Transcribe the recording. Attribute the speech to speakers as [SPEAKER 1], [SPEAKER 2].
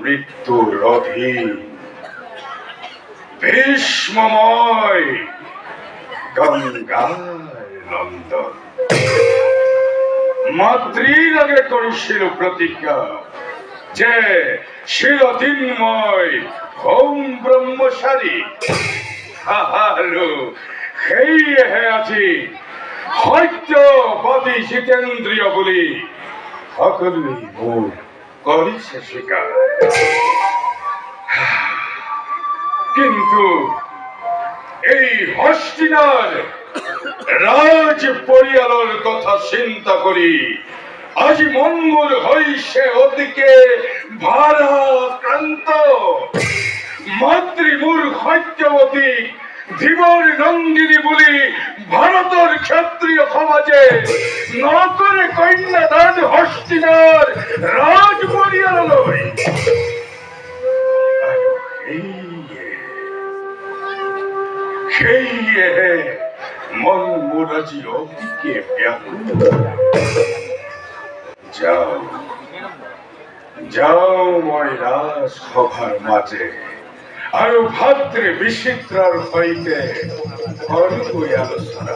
[SPEAKER 1] মৃত্যুর অধীন ভীষ্মময় গঙ্গার নন্দন মাতৃর আগে করেছিল প্রতিজ্ঞা যে শিরদিনময় হোম ব্রহ্মচারী সেই হে আজি সত্যবাদী জিতেন্দ্রিয় বলি সকলেই মোৰ করিছে স্বীকার। কিন্তু এই হস্তিনার রাজ পরিয়ালের কথা চিন্তা করি আজি মন মোর হইছে ওদিকে ভারাক্রান্ত। মাতৃ মোর সত্যবতী ধীবর নন্দিনী বলি ভারতের ক্ষত্রিয় সমাজে নকরে কন্যাদান হস্তিনার রাজ পরিয়ালয়। সেই মন মোরাজি অতিকে ব্যাকুল। যাও যাও মই রাজ সভার মাঝে আর ভাদ্রে বিচিত্রার হইতে আলোচনা।